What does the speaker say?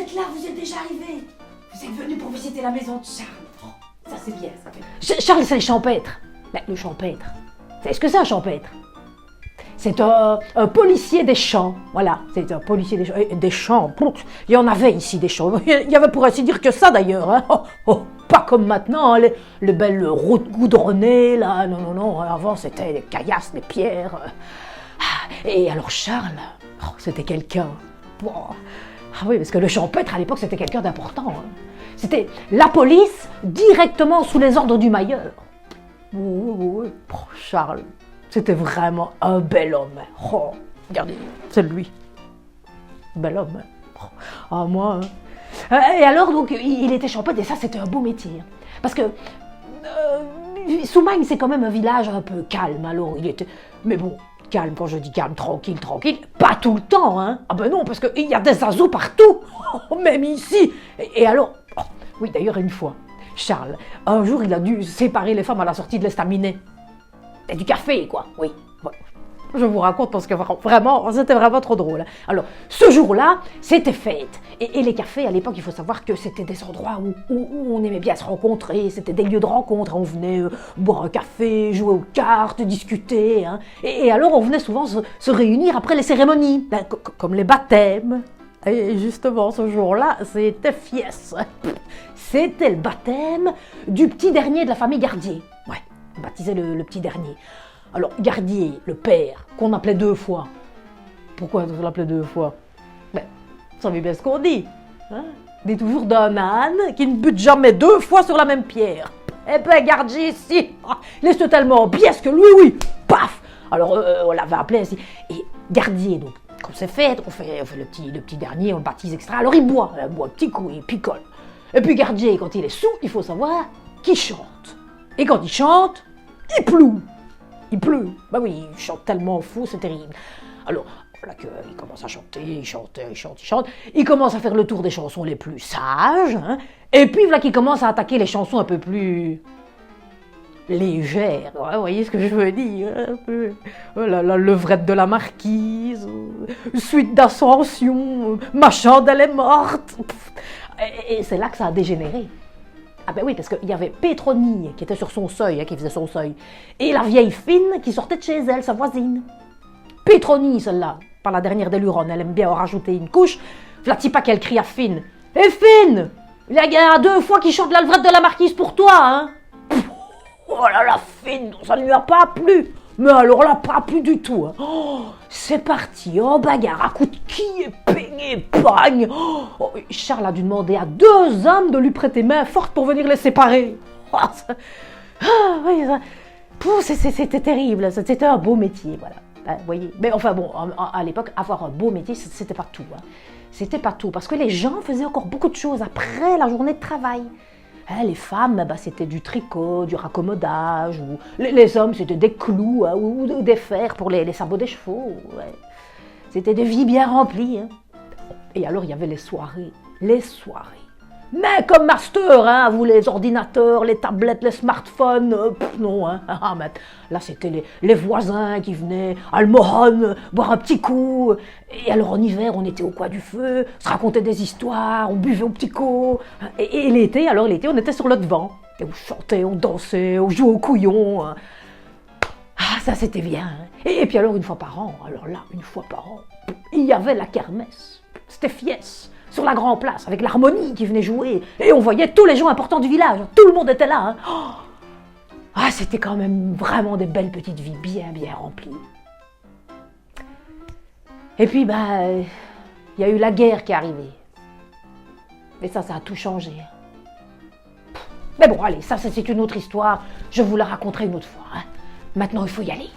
êtes là, vous êtes déjà arrivé. Vous êtes venu pour visiter la maison de Charles. Oh, ça c'est bien, ça fait. Charles, c'est le champêtre. Mais le champêtre, est-ce que c'est un champêtre? C'est un policier des champs, voilà, c'est un policier des champs. Il y en avait ici des champs, il y avait pour ainsi dire que ça d'ailleurs. Hein. Pas comme maintenant, hein, les belles routes goudronnées, là, non, avant c'était les caillasses, les pierres. Et alors Charles, c'était quelqu'un. Ah oui, parce que le champêtre à l'époque c'était quelqu'un d'important. Hein. C'était la police directement sous les ordres du mailleur. Oui. Charles, c'était vraiment un bel homme. Oh, regardez, c'est lui. Bel homme. Ah, moi. Et alors, donc, il était champêtre et ça, c'était un beau métier. Parce que Soumagne, c'est quand même un village un peu calme. Alors, il était. Mais bon, calme, quand je dis calme, tranquille, pas tout le temps, hein. Ah ben non, parce qu'il y a des azous partout, même ici. Et alors, oui, d'ailleurs, une fois, Charles, un jour, il a dû séparer les femmes à la sortie de l'estaminet. Et du café, quoi, oui. Je vous raconte parce que vraiment, c'était vraiment trop drôle. Alors, ce jour-là, c'était fête. Et les cafés, à l'époque, il faut savoir que c'était des endroits où on aimait bien se rencontrer. C'était des lieux de rencontre. On venait boire un café, jouer aux cartes, discuter. Hein. Et alors, on venait souvent se réunir après les cérémonies, comme les baptêmes. Et justement, ce jour-là, c'était fies. C'était le baptême du petit dernier de la famille Gardier. Ouais, on baptisait le petit dernier. Alors, Gardier, le père, qu'on appelait 2 fois. Pourquoi on l'appelait 2 fois? Ben, vous savez bien ce qu'on dit. Hein? On dit toujours d'un âne qui ne bute jamais 2 fois sur la même pierre. Eh ben, Gardier, ici, il est totalement biaise que lui, oui, paf. Alors, on l'avait appelé ainsi. Et Gardier, donc, comme c'est fait, on fait le petit dernier, on le baptise, etc. Alors, il boit un petit coup, il picole. Et puis, Gardier, quand il est sous, il faut savoir qu'il chante. Et quand il chante, il ploue. Il pleut. Bah oui, il chante tellement fou, c'est terrible. Alors, voilà qu'il commence à chanter, il chante. Il commence à faire le tour des chansons les plus sages. Hein, et puis, voilà qu'il commence à attaquer les chansons un peu plus légères. Ouais, vous voyez ce que je veux dire? Un peu. La levrette de la marquise, suite d'ascension, ma chandelle est morte. Et c'est là que ça a dégénéré. Ah ben oui, parce qu'il y avait Pétronille qui était sur son seuil, hein, qui faisait son seuil, et la vieille Fine qui sortait de chez elle, sa voisine. Pétronille, celle-là, pas la dernière des Luronnes, elle aime bien en rajouter une couche. V'là-t-il pas qu'elle crie à Fine. Hé Fine, il y a 2 fois qu'il chante la levrette de la marquise pour toi, hein. Oh là là, Fine, ça ne lui a pas plu. Mais alors là, pas plus du tout. Hein. Oh, c'est parti, en bagarre, à coups de quille, épée, pagne. Oh, Charles a dû demander à 2 hommes de lui prêter main forte pour venir les séparer. Oh, oui, c'était terrible, c'était un beau métier, voilà. Vous voyez. Mais enfin bon, à l'époque, avoir un beau métier, c'était pas tout. Hein. C'était pas tout, parce que les gens faisaient encore beaucoup de choses après la journée de travail. Hein, les femmes, bah, c'était du tricot, du raccommodage, ou les hommes, c'était des clous hein, ou des fers pour les sabots des chevaux. Ouais. C'était des vies bien remplies. Hein. Et alors, il y avait les soirées. Mais comme master, hein, vous les ordinateurs, les tablettes, les smartphones, non. Hein. Mais là, c'était les voisins qui venaient à Almoronne boire un petit coup. Et alors, en hiver, on était au coin du feu, se racontait des histoires, on buvait au petit coup. Et l'été, on était sur le devant. Et on chantait, on dansait, on jouait au couillon. Hein. Ah, ça, c'était bien. Hein. Et puis alors, une fois par an, il y avait la kermesse. C'était fies. Sur la grande place, avec l'harmonie qui venait jouer. Et on voyait tous les gens importants du village. Tout le monde était là. Hein. Oh ah, c'était quand même vraiment des belles petites vies bien remplies. Et puis, il y a eu la guerre qui est arrivée. Et ça a tout changé. Mais bon, allez, ça c'est une autre histoire. Je vous la raconterai une autre fois. Hein. Maintenant, il faut y aller.